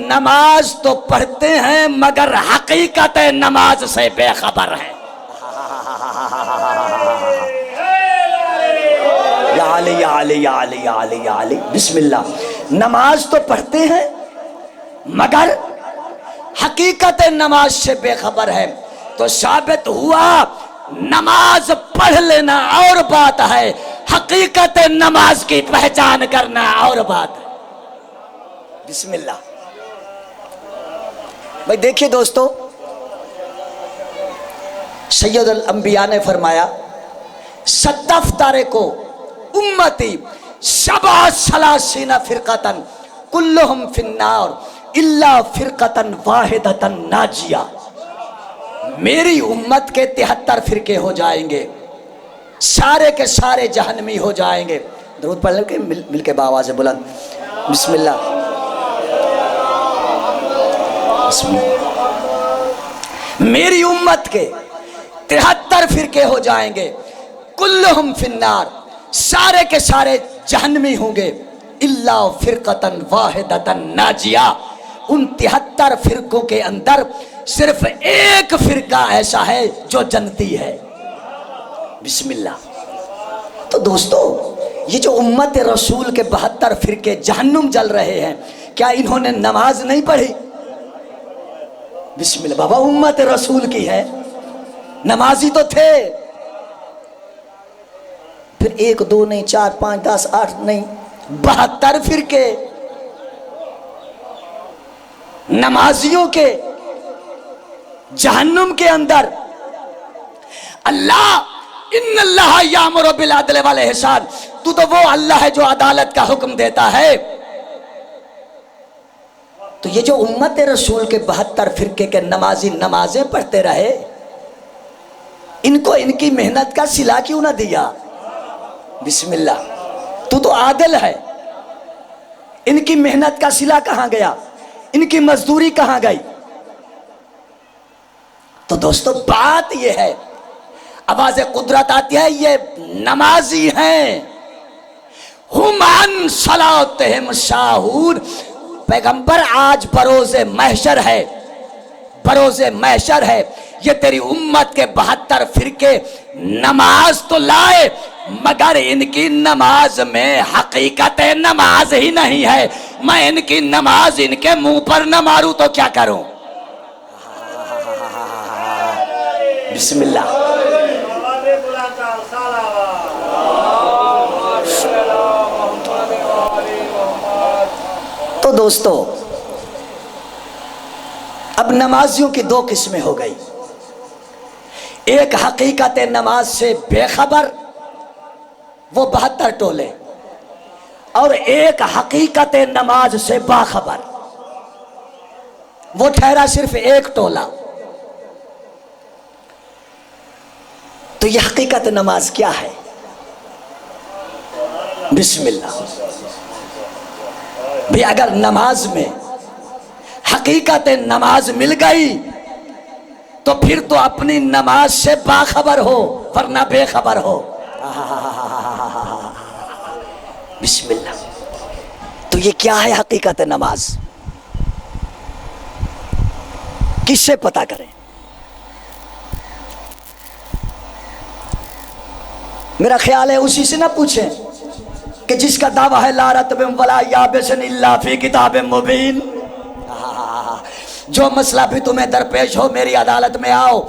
نماز تو پڑھتے ہیں مگر حقیقت نماز سے بے خبر ہیں۔ یا علی یا علی یا علی یا علی یا علی، بسم اللہ۔ نماز تو پڑھتے ہیں مگر حقیقت نماز سے بے خبر ہے، تو ثابت ہوا نماز پڑھ لینا اور بات ہے، حقیقت نماز کی پہچان کرنا اور بات ہے۔ بسم اللہ۔ بھائی دیکھیے دوستو، سید الانبیاء نے فرمایا ستفترے کو امتی سبع ثلاثین فرقتن کلہم فی النار الا فرقتن واحدتن ناجیہ، میری امت کے 73 فرقے ہو جائیں گے، سارے کے سارے جہنمی ہو جائیں گے۔ درود پڑھ لیں کہ مل کے بآواز بلند، بسم اللہ بسم اللہ۔ میری امت کے 73 فرقے ہو جائیں گے، کلہم فی النار، سارے کے سارے جہنمی ہوں گے، الا فرقتن واحدتن ناجیہ، ان 73 فرقوں کے اندر صرف ایک فرقہ ایسا ہے جو جنتی ہے۔ بسم اللہ۔ تو دوستو، یہ جو امت رسول کے 72 فرقے جہنم جل رہے ہیں، کیا انہوں نے نماز نہیں پڑھی؟ بسم اللہ بابا، امت رسول کی ہے، نمازی تو تھے، پھر 1 2 نہیں 4 5 10 8 نہیں 72 فرقے نمازیوں کے جہنم کے اندر۔ اللہ ان اللہ یامر بالعدل والاحسان، تو وہ اللہ ہے جو عدالت کا حکم دیتا ہے۔ تو یہ جو امت رسول کے 72 فرقے کے نمازی نمازیں پڑھتے رہے، ان کو ان کی محنت کا صلہ کیوں نہ دیا؟ بسم اللہ۔ تو عادل ہے، ان کی محنت کا صلہ کہاں گیا؟ ان کی مزدوری کہاں گئی؟ تو دوستو بات یہ ہے، آواز قدرت آتی ہے، یہ نمازی ہیں، ہم عن صلاتہم ساہون۔ پیغمبر آج بروز محشر ہے، بروز محشر ہے، یہ تیری امت کے 72 فرقے نماز تو لائے مگر ان کی نماز میں حقیقت نماز ہی نہیں ہے۔ میں ان کی نماز ان کے منہ پر نہ ماروں تو کیا کروں؟ بسم اللہ۔ تو دوستو، اب نمازیوں کی 2 قسمیں ہو گئی، ایک حقیقت نماز سے بے خبر، وہ 72 ٹولے، اور ایک حقیقت نماز سے باخبر، وہ ٹھہرا صرف ایک ٹولہ۔ تو یہ حقیقت نماز کیا ہے؟ بسم اللہ۔ بھی اگر نماز میں حقیقت نماز مل گئی تو پھر تو اپنی نماز سے باخبر ہو، ورنہ بے خبر ہو۔ بسم اللہ۔ تو یہ کیا ہے حقیقت نماز؟ کس سے پتہ کریں؟ میرا خیال ہے اسی سے نہ پوچھیں کہ جس کا دعویٰ ہے لا رطب ولا یابس الا فی کتاب مبین۔ جو مسئلہ بھی تمہیں درپیش ہو میری عدالت میں آؤ،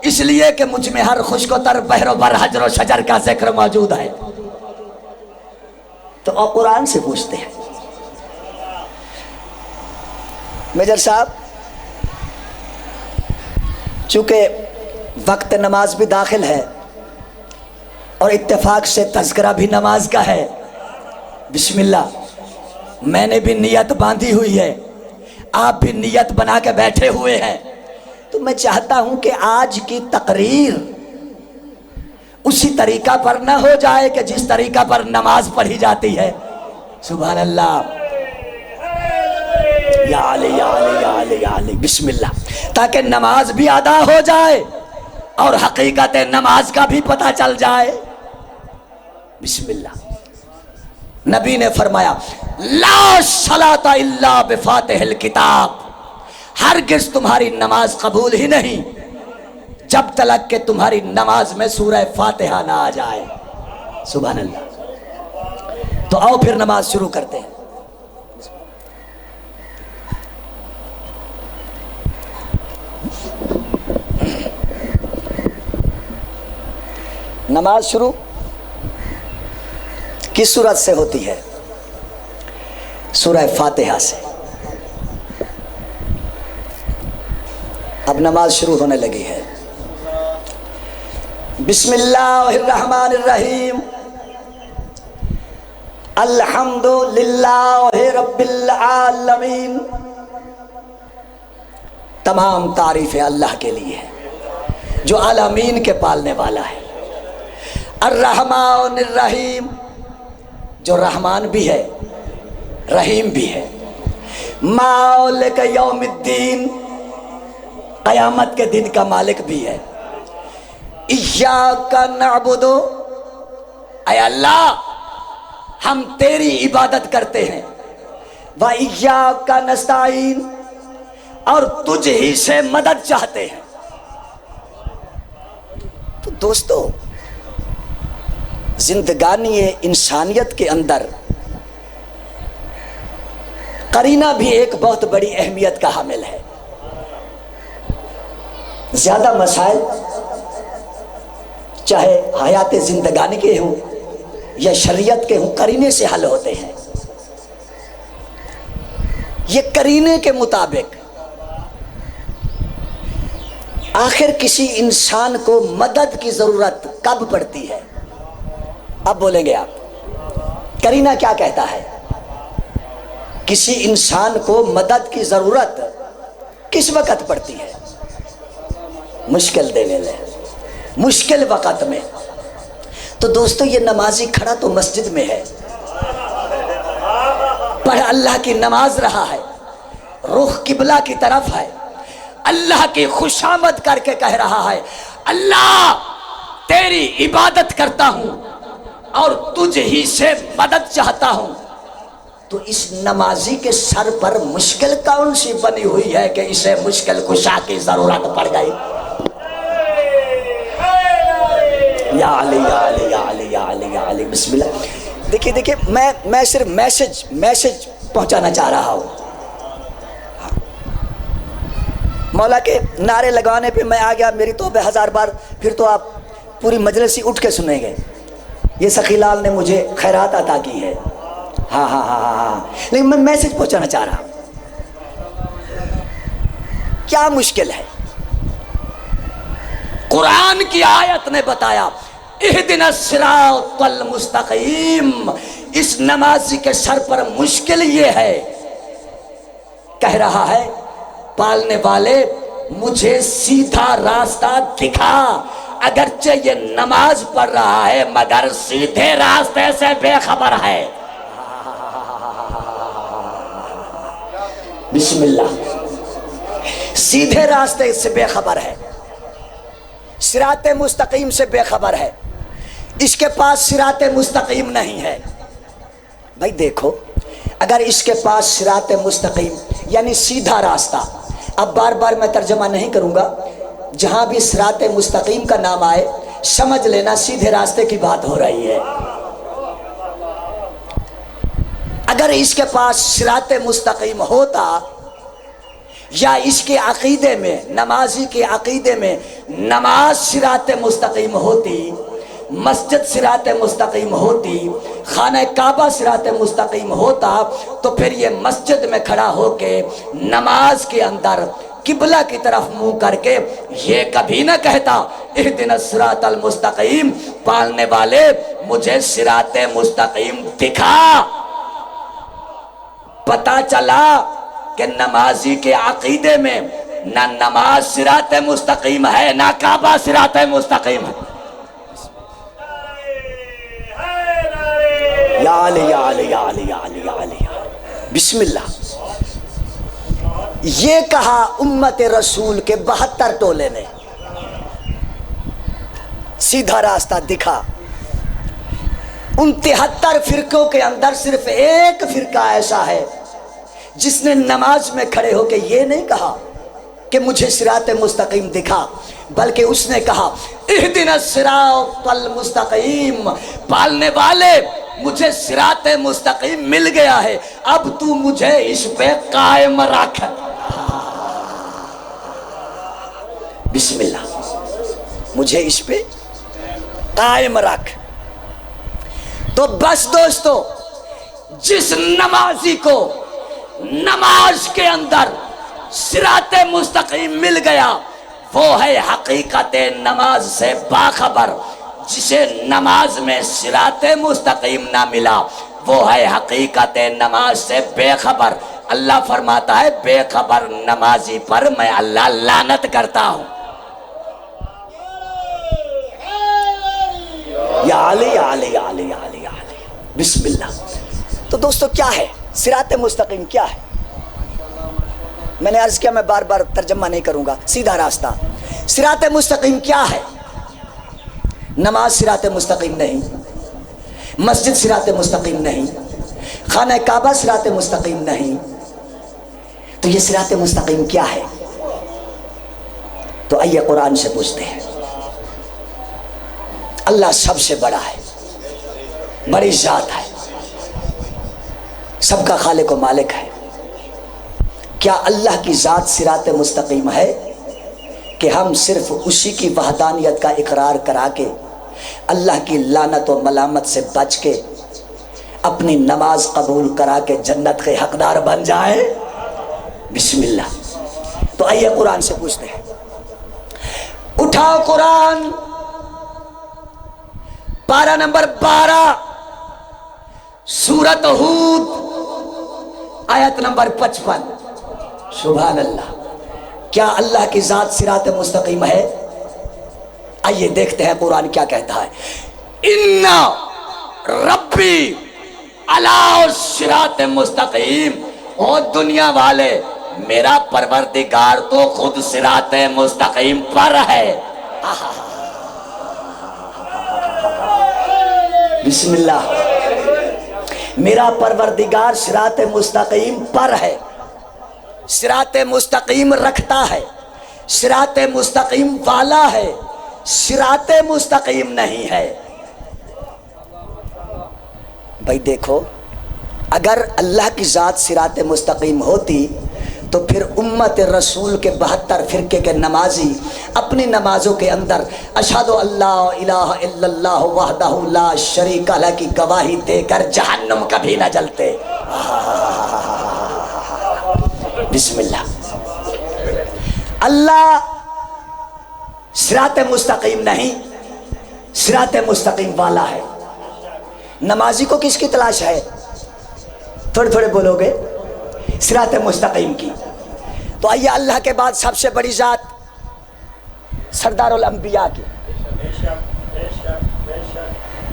اس لیے کہ مجھ میں ہر خشک و تر بحر و بر حجر و شجر کا ذکر موجود ہے۔ تو اور قرآن سے پوچھتے ہیں۔ میجر صاحب، چونکہ وقت نماز بھی داخل ہے اور اتفاق سے تذکرہ بھی نماز کا ہے، بسم اللہ، میں نے بھی نیت باندھی ہوئی ہے، آپ بھی نیت بنا کے بیٹھے ہوئے ہیں، تو میں چاہتا ہوں کہ آج کی تقریر اسی طریقہ پر نہ ہو جائے کہ جس طریقہ پر نماز پڑھی جاتی ہے۔ سبحان اللہ، یا علی یا علی یا علی یا علی، بسم اللہ، تاکہ نماز بھی ادا ہو جائے اور حقیقت نماز کا بھی پتہ چل جائے۔ بسم اللہ۔ نبی نے فرمایا لا صلاۃ الا بفاتح الکتاب، ہرگز تمہاری نماز قبول ہی نہیں جب تک کہ تمہاری نماز میں سورہ فاتحہ نہ آ جائے۔ سبحان اللہ۔ تو آؤ پھر نماز شروع کرتے ہیں۔ نماز شروع کس سورت سے ہوتی ہے؟ سورہ فاتحہ سے۔ اب نماز شروع ہونے لگی ہے۔ بسم اللہ الرحمن الرحیم، الحمد للہ رب العالمین۔ تمام تعریفیں اللہ کے لیے ہے جو عالمین کے پالنے والا ہے۔ الرحمن الرحیم، جو رحمان بھی ہے رحیم بھی ہے۔ مالک یوم الدین، قیامت کے دن کا مالک بھی ہے۔ ایاک نعبد، اے اللہ ہم تیری عبادت کرتے ہیں۔ و ایاک نستعین، اور تجھ ہی سے مدد چاہتے ہیں۔ تو دوستو، زندگانی انسانیت کے اندر قرینہ بھی ایک بہت بڑی اہمیت کا حامل ہے۔ زیادہ مسائل چاہے حیات زندگانی کے ہوں یا شریعت کے ہوں، قرینے سے حل ہوتے ہیں۔ یہ قرینے کے مطابق آخر کسی انسان کو مدد کی ضرورت کب پڑتی ہے؟ اب بولیں گے آپ، قرینہ کیا کہتا ہے؟ کسی انسان کو مدد کی ضرورت کس وقت پڑتی ہے؟ مشکل دے ویلے، مشکل وقت میں۔ تو دوستو، یہ نمازی کھڑا تو مسجد میں ہے، پر اللہ کی نماز رہا ہے، رخ قبلہ کی طرف ہے، اللہ کی خوشامد کر کے کہہ رہا ہے اللہ تیری عبادت کرتا ہوں اور تجھ ہی سے مدد چاہتا ہوں۔ تو اس نمازی کے سر پر مشکل کون سی بنی ہوئی ہے کہ اسے مشکل کشا کی ضرورت پڑ گئی؟ یا علی یا علی یا علی یا علی یا علی، بسم اللہ۔ دیکھیے میں صرف میسج پہنچانا چاہ رہا ہوں۔ مولا کے نعرے لگانے پہ میں آ گیا، میری توبہ 1000 بار، پھر تو آپ پوری مجلس ہی اٹھ کے سنیں گے۔ یہ سخی لال نے مجھے خیرات عطا کی ہے، ہاں، لیکن میں میسج پہنچانا چاہ رہا ہوں۔ کیا مشکل ہے؟ قرآن کی آیت نے بتایا اہدنا الصراط المستقیم۔ اس نمازی کے سر پر مشکل یہ ہے، کہہ رہا ہے پالنے والے مجھے سیدھا راستہ دکھا، اگرچہ یہ نماز پڑھ رہا ہے مگر سیدھے راستے سے بے خبر ہے۔ بسم اللہ، سیدھے راستے سے بے خبر ہے، صراط مستقیم سے بے خبر ہے، اس کے پاس صراط مستقیم نہیں ہے۔ بھائی دیکھو، اگر اس کے پاس صراط مستقیم یعنی سیدھا راستہ، اب بار بار میں ترجمہ نہیں کروں گا، جہاں بھی صراط مستقیم کا نام آئے سمجھ لینا سیدھے راستے کی بات ہو رہی ہے۔ اگر اس کے پاس صراط مستقیم ہوتا، یا اس کے عقیدے میں، نمازی کے عقیدے میں نماز صراط مستقیم ہوتی، مسجد صراط مستقیم ہوتی، خانہ کعبہ صراط مستقیم ہوتا، تو پھر یہ مسجد میں کھڑا ہو کے نماز کے اندر قبلہ کی طرف منہ کر کے یہ کبھی نہ کہتا اہدنا الصراط المستقیم، پالنے والے مجھے صراط مستقیم دکھا۔ پتہ چلا کہ نمازی کے عقیدے میں نہ نماز صراط مستقیم ہے نہ کعبہ صراط مستقیم ہے۔ یا علی یا علی یا علی یا علی یا علی، بسم اللہ۔ یہ کہا امت رسول کے 72 ٹولے نے، سیدھا راستہ دکھا۔ ان 73 فرقوں کے اندر صرف ایک فرقہ ایسا ہے جس نے نماز میں کھڑے ہو کے یہ نہیں کہا کہ مجھے صراط مستقیم دکھا، بلکہ اس نے کہا اہدنا الصراط المستقیم، پالنے والے مجھے صراط مستقیم مل گیا ہے، اب تو مجھے اس پہ قائم رکھ۔ بسم اللہ، مجھے اس پہ قائم رکھ۔ تو بس دوستو، جس نمازی کو نماز کے اندر صراط مستقیم مل گیا وہ ہے حقیقت نماز سے باخبر، جسے نماز میں صراط مستقیم نہ ملا وہ ہے حقیقت نماز سے بے خبر۔ اللہ فرماتا ہے بے خبر نمازی پر میں اللہ لعنت کرتا ہوں۔ یا علی یا علی یا علی یا علی یا علی، بسم اللہ۔ تو دوستو کیا ہے صراط مستقیم؟ کیا ہے؟ میں نے عرض کیا میں بار بار ترجمہ نہیں کروں گا، سیدھا راستہ۔ صراط مستقیم کیا ہے؟ نماز صراط مستقیم نہیں، مسجد صراط مستقیم نہیں، خانہ کعبہ صراط مستقیم نہیں، تو یہ صراط مستقیم کیا ہے؟ تو آئیے قرآن سے پوچھتے ہیں۔ اللہ سب سے بڑا ہے، بڑی ذات ہے، سب کا خالق و مالک ہے۔ کیا اللہ کی ذات صراط مستقیم ہے کہ ہم صرف اسی کی وحدانیت کا اقرار کرا کے اللہ کی لعنت و ملامت سے بچ کے اپنی نماز قبول کرا کے جنت کے حقدار بن جائیں؟ بسم اللہ۔ تو آئیے قرآن سے پوچھتے ہیں۔ اٹھاؤ قرآن، پارہ نمبر 12، سورۃ ہود، آیت نمبر 55۔ سبحان اللہ۔ کیا اللہ کی ذات صراط مستقیم ہے؟ آئیے دیکھتے ہیں قرآن کیا کہتا ہے۔ ان ربی علی صراط مستقیم، او دنیا والے میرا پروردگار تو خود صراط مستقیم پر ہے۔ بسم اللہ۔ میرا پروردگار صراط مستقیم پر ہے، صراط مستقیم رکھتا ہے، صراط مستقیم والا ہے، صراط مستقیم نہیں ہے۔ بھائی دیکھو، اگر اللہ کی ذات صراط مستقیم ہوتی تو پھر امت رسول کے 72 فرقے کے نمازی اپنی نمازوں کے اندر اشہد ان لا الہ الا اللہ وحدہ لا شریک لہ کی گواہی دے کر جہنم کبھی نہ جلتے۔ بسم اللہ۔ اللہ صراط مستقیم نہیں، صراط مستقیم والا ہے۔ نمازی کو کس کی تلاش ہے؟ تھوڑے تھوڑے بولو گے، صراط مستقیم کی۔ تو آئیے اللہ کے بعد سب سے بڑی ذات سردار الانبیاء کی،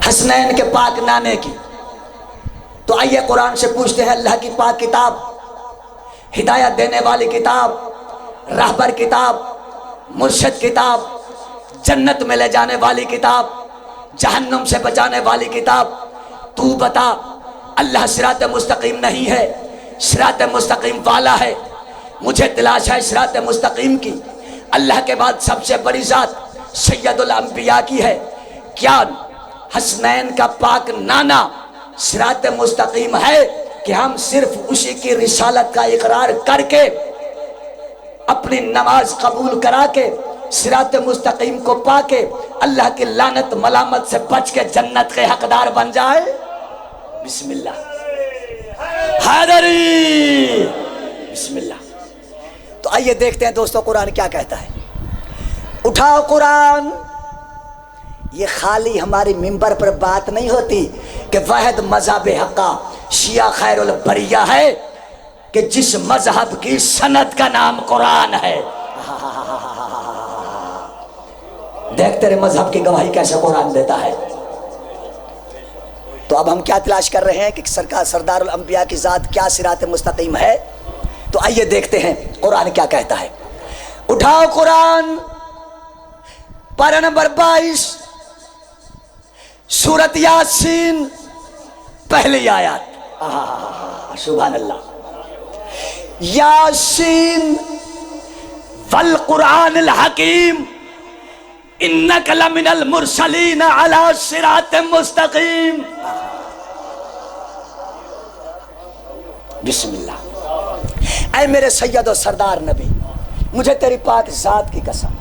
حسنین کے پاک نانے کی۔ تو آئیے قرآن سے پوچھتے ہیں، اللہ کی پاک کتاب، ہدایت دینے والی کتاب، راہبر کتاب، مرشد کتاب، جنت میں لے جانے والی کتاب، جہنم سے بچانے والی کتاب، تو بتا اللہ صراط مستقیم نہیں ہے، صراط مستقیم والا ہے۔ مجھے تلاش ہے صراط مستقیم کی۔ اللہ کے بعد سب سے بڑی ذات سید الانبیاء کی ہے۔ کیا حسنین کا پاک نانا صراط مستقیم ہے کہ ہم صرف اسی کی رسالت کا اقرار کر کے اپنی نماز قبول کرا کے صراط مستقیم کو پا کے اللہ کی لعنت ملامت سے بچ کے جنت کے حقدار بن جائے؟ بسم اللہ۔ حیدری، بسم اللہ۔ تو آئیے دیکھتے ہیں دوستو قرآن کیا کہتا ہے۔ اٹھاؤ قرآن۔ یہ خالی ہماری منبر پر بات نہیں ہوتی کہ واحد مذہب حقہ شیعہ خیر البریہ ہے کہ جس مذہب کی سند کا نام قرآن ہے۔ دیکھ تیرے مذہب کی گواہی کیسے قرآن دیتا ہے۔ تو اب ہم کیا تلاش کر رہے ہیں کہ سردار الانبیاء کی ذات کیا صراط مستقیم ہے؟ تو آئیے دیکھتے ہیں قرآن کیا کہتا ہے۔ اٹھاؤ قرآن، پارہ نمبر 22، سورت یاسین پہلی آیات، سبحان اللہ، یاسین والقرآن الحکیم انک لمن المرسلین علی صراط مستقیم۔ بسم اللہ۔ اے میرے سید و سردار نبی، مجھے تیری پاک ذات کی قسم،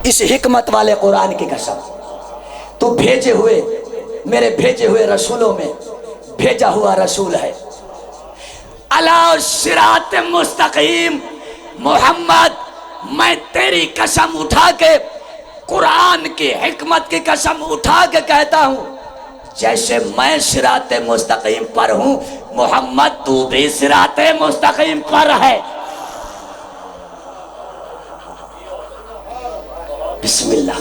اس حکمت والے قرآن کی قسم، تو بھیجے ہوئے میرے بھیجے ہوئے رسولوں میں بھیجا ہوا رسول ہے۔ علی صراط مستقیم، محمد میں تیری قسم اٹھا کے، قرآن کی حکمت کی قسم اٹھا کے کہتا ہوں، جیسے میں صراط مستقیم پر ہوں، محمد تو بھی صراط مستقیم پر ہے۔ بسم اللہ۔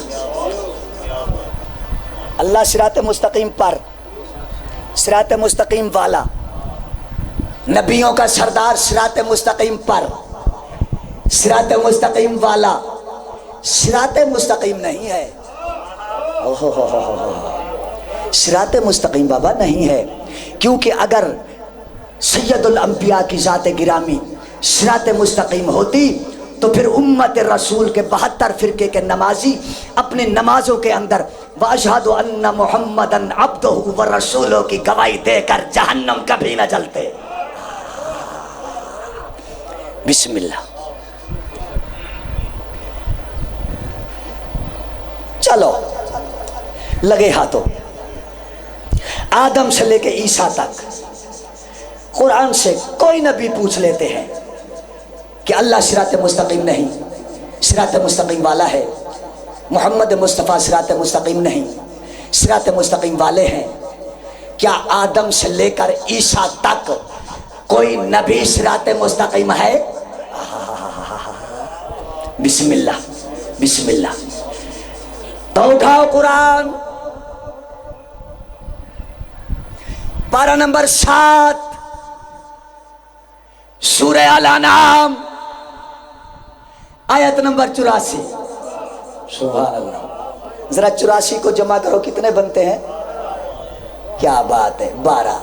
اللہ صراط مستقیم پر، صراط مستقیم والا، نبیوں کا سردار صراط مستقیم پر، صراط مستقیم والا، صراط مستقیم نہیں ہے، صراط مستقیم بابا نہیں ہے، کیونکہ اگر سید الانبیاء کی ذات گرامی صراط مستقیم ہوتی تو پھر امت رسول کے 72 فرقے کے نمازی اپنے نمازوں کے اندر وَأَشْهَدُ أَنَّ مُحَمَّدًا عَبْدُهُ وَرَسُولُهُ کی گواہی دے کر جہنم کبھی نہ جلتے۔ بسم اللہ۔ چلو لگے ہاتھوں، آدم سے لے کے عیسیٰ تک قرآن سے کوئی نبی پوچھ لیتے ہیں کہ اللہ صراط مستقیم نہیں، صراط مستقیم والا ہے، محمد مصطفیٰ صراط مستقیم نہیں، صراط مستقیم والے ہیں، کیا آدم سے لے کر عیسیٰ تک کوئی نبی صراط مستقیم ہے؟ بسم اللہ، بسم اللہ۔ تو اٹھاؤ قرآن، پارہ نمبر 7 سورہ الانعام آیت نمبر 84۔ سبحان اللہ۔ ذرا 84 کو جمع کرو، کتنے بنتے ہیں؟ کیا بات ہے، 12۔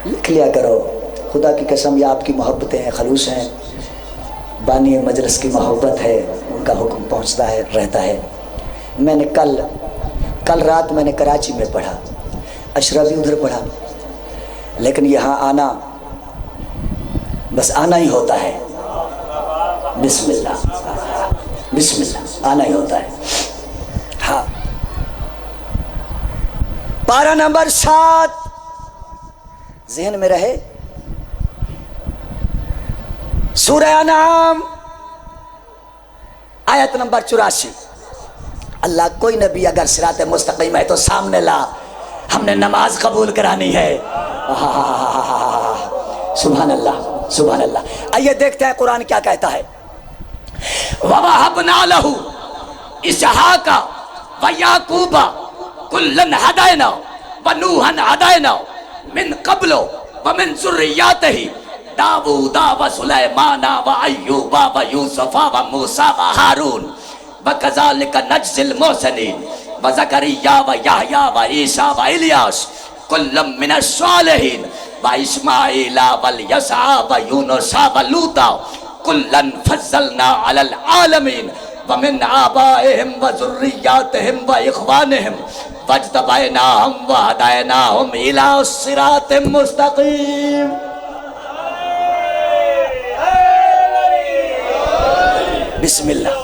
لکھ لیا کرو، خدا کی قسم یہ آپ کی محبتیں ہیں، خلوص ہیں، بانی مجلس کی محبت ہے، ان کا حکم پہنچتا ہے، رہتا ہے۔ میں نے کل رات میں نے کراچی میں پڑھا، اشرا بھی ادھر پڑھا، لیکن یہاں آنا بس آنا ہی ہوتا ہے۔ بسم اللہ، بسم اللہ، آنا ہی ہوتا ہے۔ ہاں، پارہ نمبر 7 ذہن میں رہے، سورہ انعام آیت نمبر 84۔ اللہ کوئی نبی اگر صراط مستقیم ہے تو سامنے لا، ہم نے نماز قبول کرانی ہے۔ سبحان اللہ، سبحان اللہ۔ آئیے دیکھتے ہیں قرآن کیا کہتا ہے۔ وَوَهَبْنَا لَهُ إِسْحَاقَ وَيَعْقُوبَ كُلًّا هَدَيْنَا وَنُوحًا هَدَيْنَا مِنْ قَبْلُ وَمِنْ ذُرِّيَّتِهِ داود وسليمان وأيوب ويوسف وموسى وهارون وكذلك نجزي المحسنين وزكريا ويحيى وعيسى وإلياس كل من الصالحين وإسماعيل واليسع ويونس ولوطا كلا فضلنا على العالمين ومن آبائهم وذرياتهم وإخوانهم واجتبيناهم وهديناهم إلى صراط مستقيم۔ بسم اللہ۔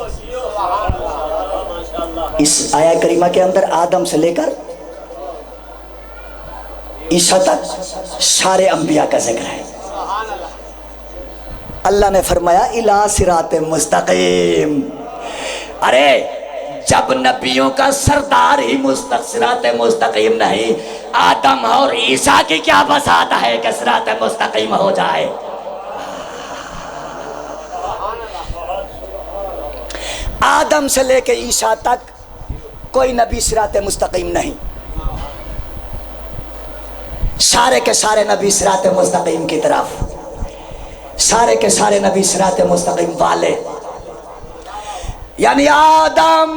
اس آیہ کریمہ کے اندر آدم سے لے کر عیسیٰ تک سارے انبیاء کا ذکر ہے۔ اللہ نے فرمایا الی صراط مستقیم۔ ارے جب نبیوں کا سردار ہی صراط مستقیم نہیں، آدم اور عیسیٰ کی کیا بساط ہے کہ صراط مستقیم ہو جائے؟ آدم سے لے کے عیسیٰ تک کوئی نبی صراط مستقیم نہیں، سارے کے سارے نبی صراط مستقیم کی طرف، سارے کے سارے نبی صراط مستقیم والے، یعنی آدم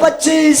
25,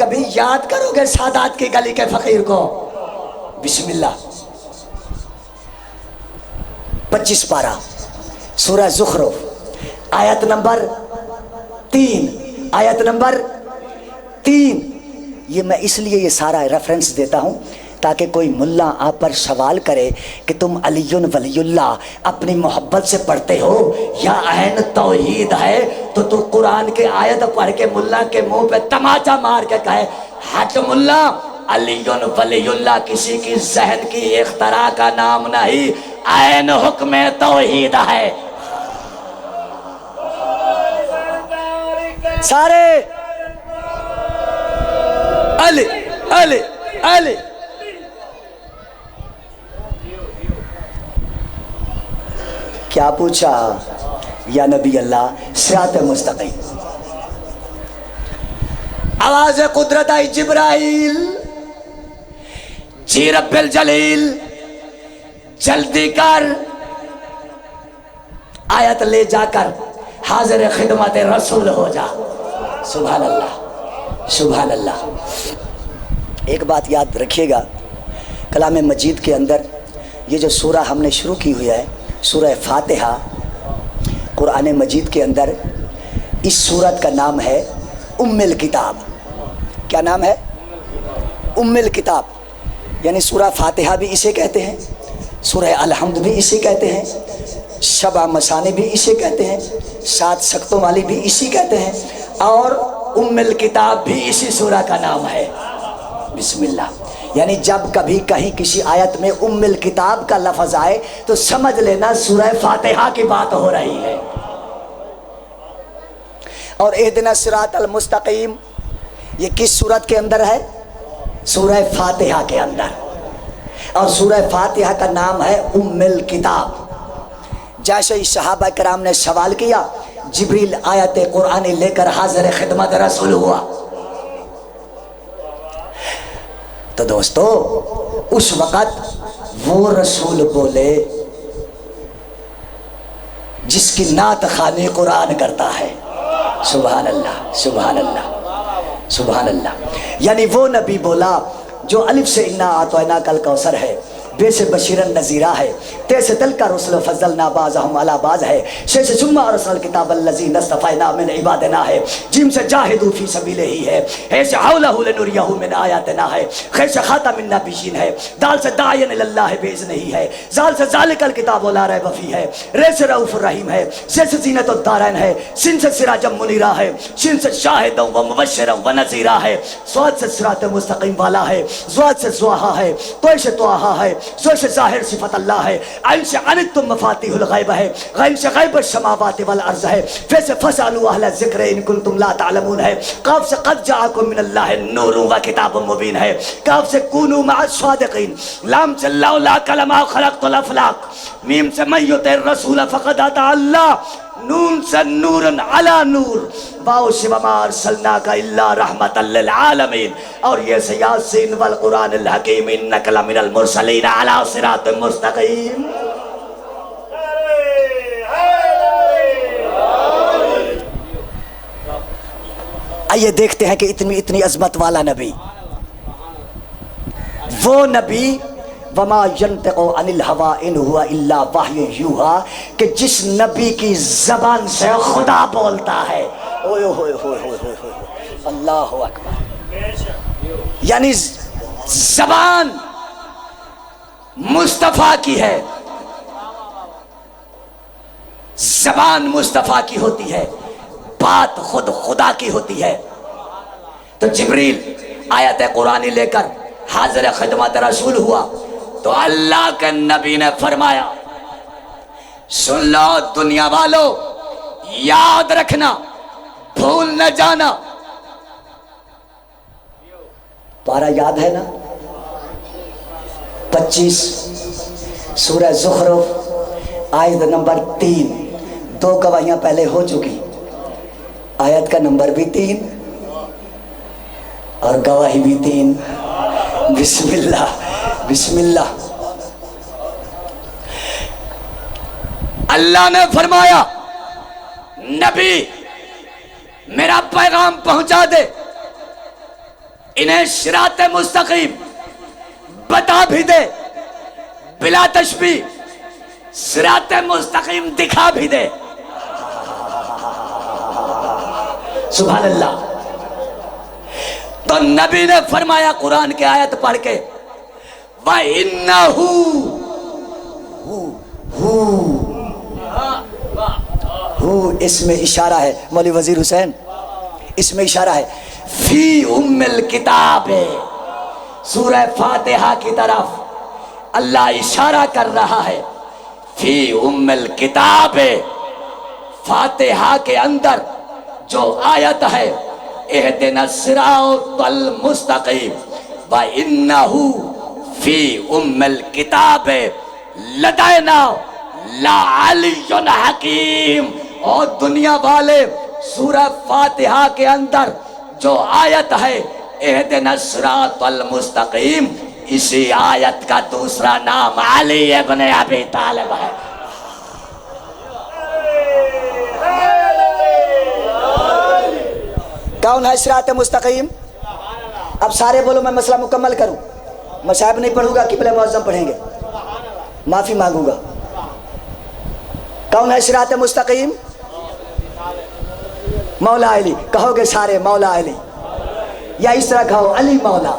کبھی یاد کرو گے سادات کی گلی کے فقیر کو؟ بسم اللہ 25 پارہ سورہ زخرف آیت نمبر 3، آیت نمبر 3۔ یہ میں اس لیے یہ سارا ریفرنس دیتا ہوں تاکہ کوئی ملا آپ پر سوال کرے کہ تم علی ولی اللہ اپنی محبت سے پڑھتے ہو یا عین توحید ہے، تو قرآن کے آیت پڑھ کے ملا کے منہ پہ تماچا مار کے کہے ہٹ ملا، علی ولی اللہ کسی کی ذہن کی اختراع کا نام نہیں، عین حکم توحید ہے۔ سارے علی علی علی۔ کیا پوچھا؟ یا نبی اللہ صراط مستقیم۔ آواز قدرت آئی جبرائیل، جی رب الجلیل جلدی کر، آیت لے جا کر حاضر خدمت رسول ہو جا۔ سبحان اللہ سبحان اللہ۔ ایک بات یاد رکھیے گا، کلام مجید کے اندر یہ جو سورہ ہم نے شروع کی ہوئی ہے سورہ فاتحہ، قرآن مجید کے اندر اس سورت کا نام ہے ام الکتاب۔ کیا نام ہے؟ ام الکتاب، یعنی سورہ فاتحہ بھی اسے کہتے ہیں، سورہ الحمد بھی اسے کہتے ہیں، شبع مثانی بھی اسے کہتے ہیں، 7 سکتوں والی بھی اسی کہتے ہیں، اور ام الکتاب بھی اسی سورہ کا نام ہے۔ بسم اللہ، یعنی جب کبھی کہیں کسی آیت میں ام الکتاب کا لفظ آئے تو سمجھ لینا سورہ فاتحہ کی بات ہو رہی ہے۔ اور اہدنا الصراط المستقیم یہ کس سورت کے اندر ہے؟ سورہ فاتحہ کے اندر، اور سورہ فاتحہ کا نام ہے ام الکتاب۔ جیسے ہی صحابہ کرام نے سوال کیا، جبریل آیت قرآن لے کر حاضر خدمت رسول ہوا۔ تو دوستو اس وقت وہ رسول بولے جس کی نعت خوانی قرآن کرتا ہے۔ سبحان اللہ سبحان اللہ سبحان اللہ۔ یعنی وہ نبی بولا جو الف سے انا اعطیناک الکوثر ہے، بے سے بشیرن نذیرہ ہے، تے سے دل کا رسل فضلنا بعضهم علی بعض ہے، سے ثم ارسل الکتاب الذی اصطفینا من عبادنا ہے، جیم سے جاہدوا فی سبیلہ ہے، ہے سے حولہ لنریہ من آیاتنا ہے، خے سے خاتم النبیین ہے، دال سے داعین الی اللہ باذنہ ہے، زال سے ذالک الکتاب لا ریب فیہ ہے، رے سے رؤوف الرحیم ہے، سے زینۃ الدارین ہے، سین سے سراجا منیرا ہے، شین سے شاہدا و مبشرا و نذیرا ہے، صاد سے صراط مستقیم والا ہے، زواد سے زواہا ہے، توئی سے طٰہٰ ہے، سو سے ظاہر صفت اللہ ہے، عین سے عنتم مفاتیح الغیب ہے، غین سے غیب السماوات والارض ہے، فے سے فسألوا اہل الذکر ان کنتم لا تعلمون ہے، قاف سے قد جاءکم من اللہ نور و کتاب مبین ہے، کاف سے کونوا مع الصادقین، لام سے لولا کلمہ خلقت الافلاق، میم سے من یطع الرسول فقد اطاع اللہ، نون سے نورن علی نور، واو سے وما ارسلناک الا رحمۃ للعالمین، اور یہ سے یاسین والقرآن الحکیم انک لمن المرسلین علی صراط مستقیم۔ آئیے دیکھتے ہیں کہ اتنی عظمت والا نبی، وہ نبی وما ينطق عن الهوى ان هو الا وحی یوحی، کہ جس نبی کی زبان سے خدا بولتا ہے۔ اوئے ہوئے ہوئے ہوئے ہوئے، اللہ اکبر۔ یعنی زبان مصطفیٰ کی ہے، زبان مصطفیٰ کی ہوتی ہے، بات خود خدا کی ہوتی ہے۔ تو جبریل آیت قرآن لے کر حاضر خدمت رسول ہوا تو اللہ کے نبی نے فرمایا سن لو دنیا والو، یاد رکھنا، بھول نہ جانا۔ پارہ یاد ہے نا؟ 25 سورہ زخرف آیت نمبر 3، 2 گواہیاں پہلے ہو چکی، آیت کا نمبر بھی 3 اور گواہی بھی 3۔ بسم اللہ بسم اللہ۔ اللہ نے فرمایا نبی میرا پیغام پہنچا دے، انہیں صراط مستقیم بتا بھی دے بلا تشبیہ، صراط مستقیم دکھا بھی دے، سبحان اللہ۔ تو نبی نے فرمایا قرآن کی آیت پڑھ کے وَإِنَّهُ اس میں اشارہ ہے، مولوی وزیر حسین اس میں اشارہ ہے فی ام الکتاب، سورہ فاتحہ کی طرف اللہ اشارہ کر رہا ہے، فی ام الکتاب، فاتحہ کے اندر جو آیت ہے اہدنا الصراط المستقیم وَإِنَّهُ فی ام الکتاب لدینا لعلی حکیم۔ اور دنیا والے سورہ فاتحہ کے اندر جو آیت ہے اہدنا الصراط المستقیم، اسی آیت کا دوسرا نام علی ابن ابی طالب ہے۔ کون ہے صراط مستقیم؟ اب سارے بولو، میں مسئلہ مکمل کروں، مصاحب نہیں پڑھوں گا، قبلہ معظم پڑھیں گے، معافی مانگوں گا۔ کون ہے صراط مستقیم؟ مولا علی، کہو گے سارے مولا علی، یا اس طرح کہو علی مولا۔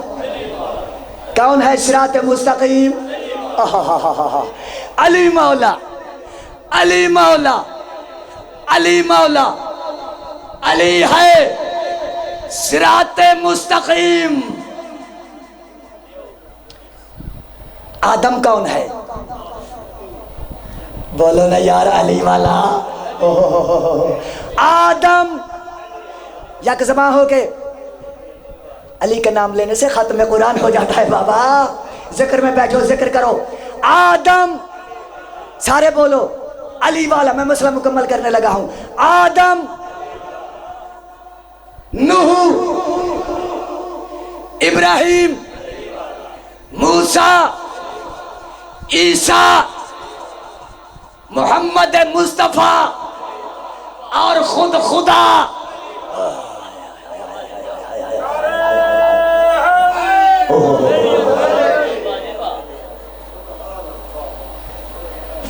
کون ہے صراط مستقیم؟ علی مولا، علی مولا، علی مولا، علی ہے صراط مستقیم۔ آدم کون ہے؟ بولو نا یار علی والا۔ آدم یک زبان ہو کے علی کا نام لینے سے ختم قرآن ہو جاتا ہے بابا، ذکر میں بیٹھو ذکر کرو۔ آدم، سارے بولو علی والا، میں مسئلہ مکمل کرنے لگا ہوں۔ آدم، نوح، ابراہیم، موسیٰ، عیسیٰ، محمد مصطفیٰ اور خود خدا۔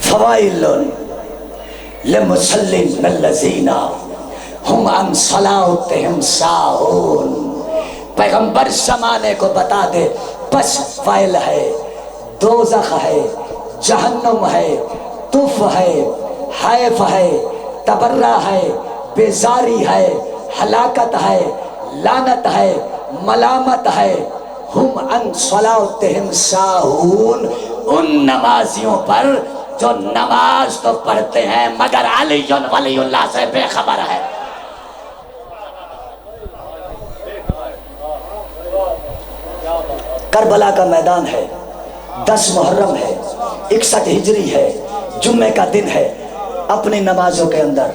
فوائل للمصلين الذين هم عن صلاتهم ساہون۔ پیغمبر زمانے کو بتا دے بس فائل ہے، دوزخ ہے، جہنم ہے، طف ہے، حیف ہے، تبرہ ہے، بیزاری ہے، ہلاکت ہے، لعنت ہے، ملامت ہے۔ ہم عن صلاتهم ساہون، ان نمازیوں پر جو نماز تو پڑھتے ہیں مگر علی ولی اللہ سے بے خبر ہے۔ کربلا کا میدان ہے، 10 محرم ہے، 61 ہجری ہے، جمعہ کا دن ہے۔ اپنی نمازوں کے اندر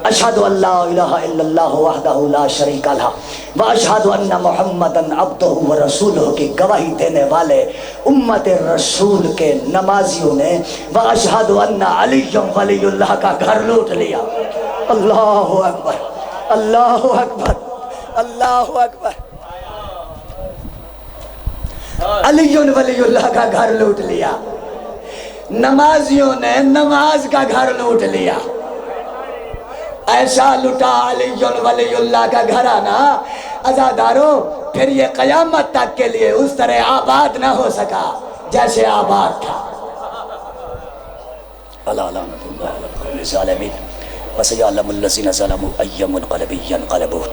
اشہد ان لا الہ الا اللہ وحدہ لا شریک لہ واشہد ان محمدًا عبدہ ورسولہ کی گواہی دینے والے امت رسول کے نمازیوں نے واشہد ان علی ولی اللہ کا گھر لوٹ لیا۔ اللہ اکبر، اللہ اکبر، اللہ اکبر۔ علی ولی اللہ کا گھر لوٹ لیا، نمازیوں نے نماز کا گھر لوٹ لیا۔ ایسا لٹا علی ولی اللہ کا گھرانہ عزادارو، پھر یہ قیامت تک کے لیے اس طرح آباد نہ ہو سکا جیسے آباد تھا۔ اللہ لعنت اللہ علی الظالمین وسيعلم الذين ظلموا أي منقلب ينقلبون۔